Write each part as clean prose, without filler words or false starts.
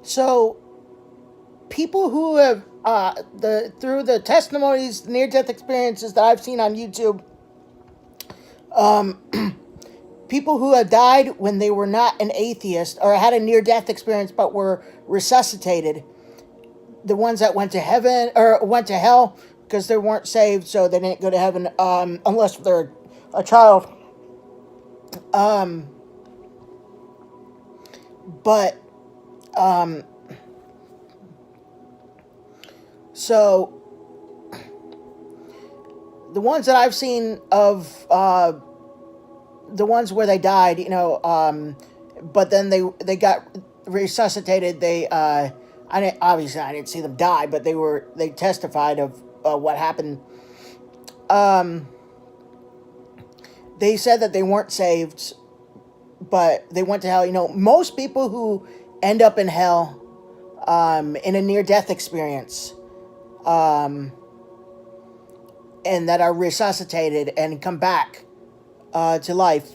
So people who have through the testimonies, near death experiences that I've seen on YouTube, people who have died when they were not an atheist or had a near death experience but were resuscitated, the ones that went to heaven or went to hell because they weren't saved, so they didn't go to heaven unless they're a child. But so the ones that I've seen of the ones where they died, but then they got resuscitated. I didn't see them die, but they testified of what happened. They said that they weren't saved, but they went to hell. Most people who end up in hell in a near-death experience and that are resuscitated and come back to life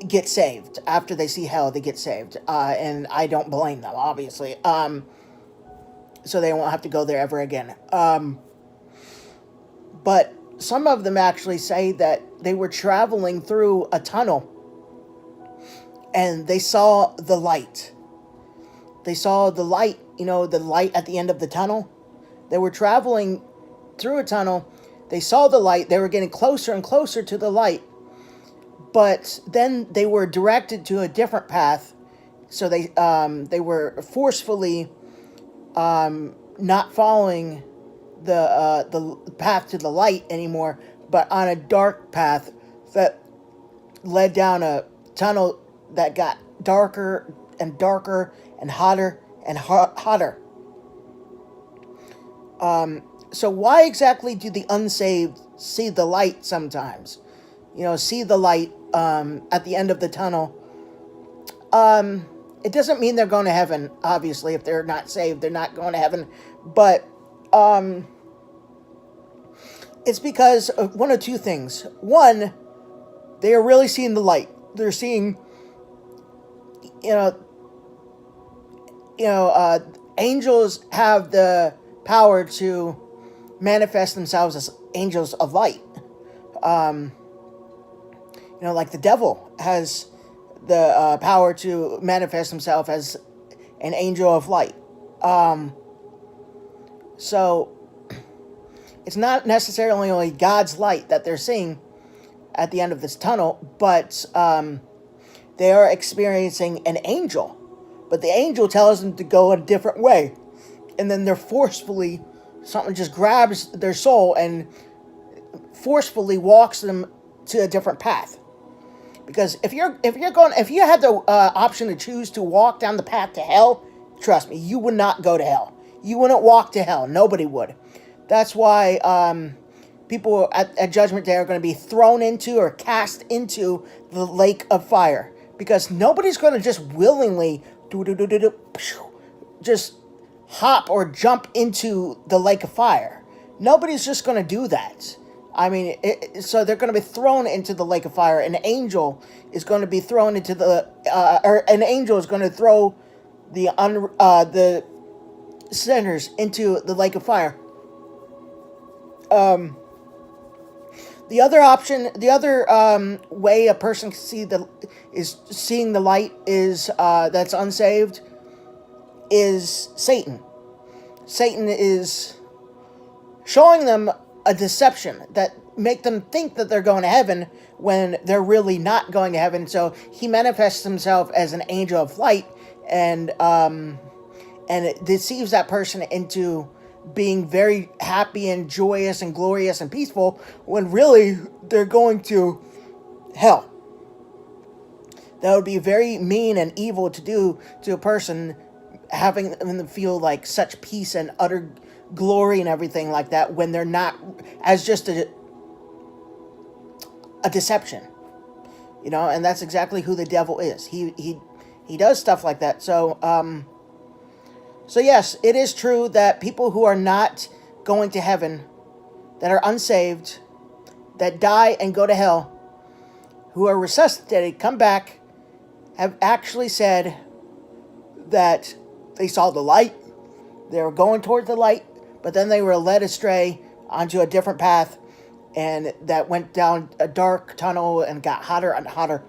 get saved. After they see hell, they get saved. And I don't blame them, obviously. So they won't have to go there ever again. But some of them actually say that they were traveling through a tunnel and they saw the light. They saw the light, the light at the end of the tunnel. They were traveling through a tunnel. They saw the light. They were getting closer and closer to the light. But then they were directed to a different path. So they were forcefully not following the path to the light anymore, but on a dark path that led down a tunnel that got darker and darker and hotter and hotter. So why exactly do the unsaved see the light sometimes? See the light at the end of the tunnel. It doesn't mean they're going to heaven, obviously. If they're not saved, they're not going to heaven. But it's because of one of two things. One, they are really seeing the light. They're seeing, angels have the power to manifest themselves as angels of light. Like the devil has the power to manifest himself as an angel of light. So it's not necessarily only God's light that they're seeing at the end of this tunnel, but they are experiencing an angel. But the angel tells them to go a different way. And then they're forcefully, something just grabs their soul and forcefully walks them to a different path. Because if you had the option to choose to walk down the path to hell, trust me, you would not go to hell. You wouldn't walk to hell. Nobody would. That's why people at Judgment Day are going to be thrown into or cast into the lake of fire. Because nobody's going to just willingly just hop or jump into the lake of fire. Nobody's just going to do that. I mean, so they're going to be thrown into the lake of fire. An angel is going to be thrown into an angel is going to throw the sinners into the lake of fire. The other option, the other way a person can seeing the light is that's unsaved is Satan. Satan is showing them a deception that make them think that they're going to heaven when they're really not going to heaven. So he manifests himself as an angel of light, and it deceives that person into being very happy and joyous and glorious and peaceful when really they're going to hell. That would be very mean and evil to do to a person, having them feel like such peace and utter glory and everything like that when they're not, as just a deception, and that's exactly who the devil is. He does stuff like that. So yes, it is true that people who are not going to heaven, that are unsaved, that die and go to hell, who are resuscitated, come back, have actually said that they saw the light. They were going toward the light, but then they were led astray onto a different path, and that went down a dark tunnel and got hotter and hotter.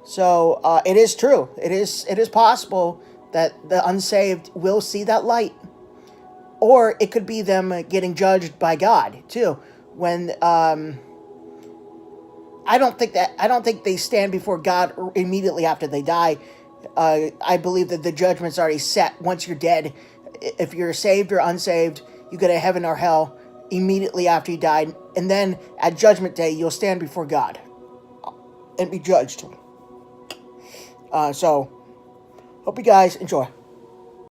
So it is true. It is possible that the unsaved will see that light, or it could be them getting judged by God too. When I don't think they stand before God immediately after they die. I believe that the judgment's already set once you're dead. If you're saved or unsaved, you go to heaven or hell immediately after you died, and then at Judgment Day you'll stand before God and be judged. So, hope you guys enjoy.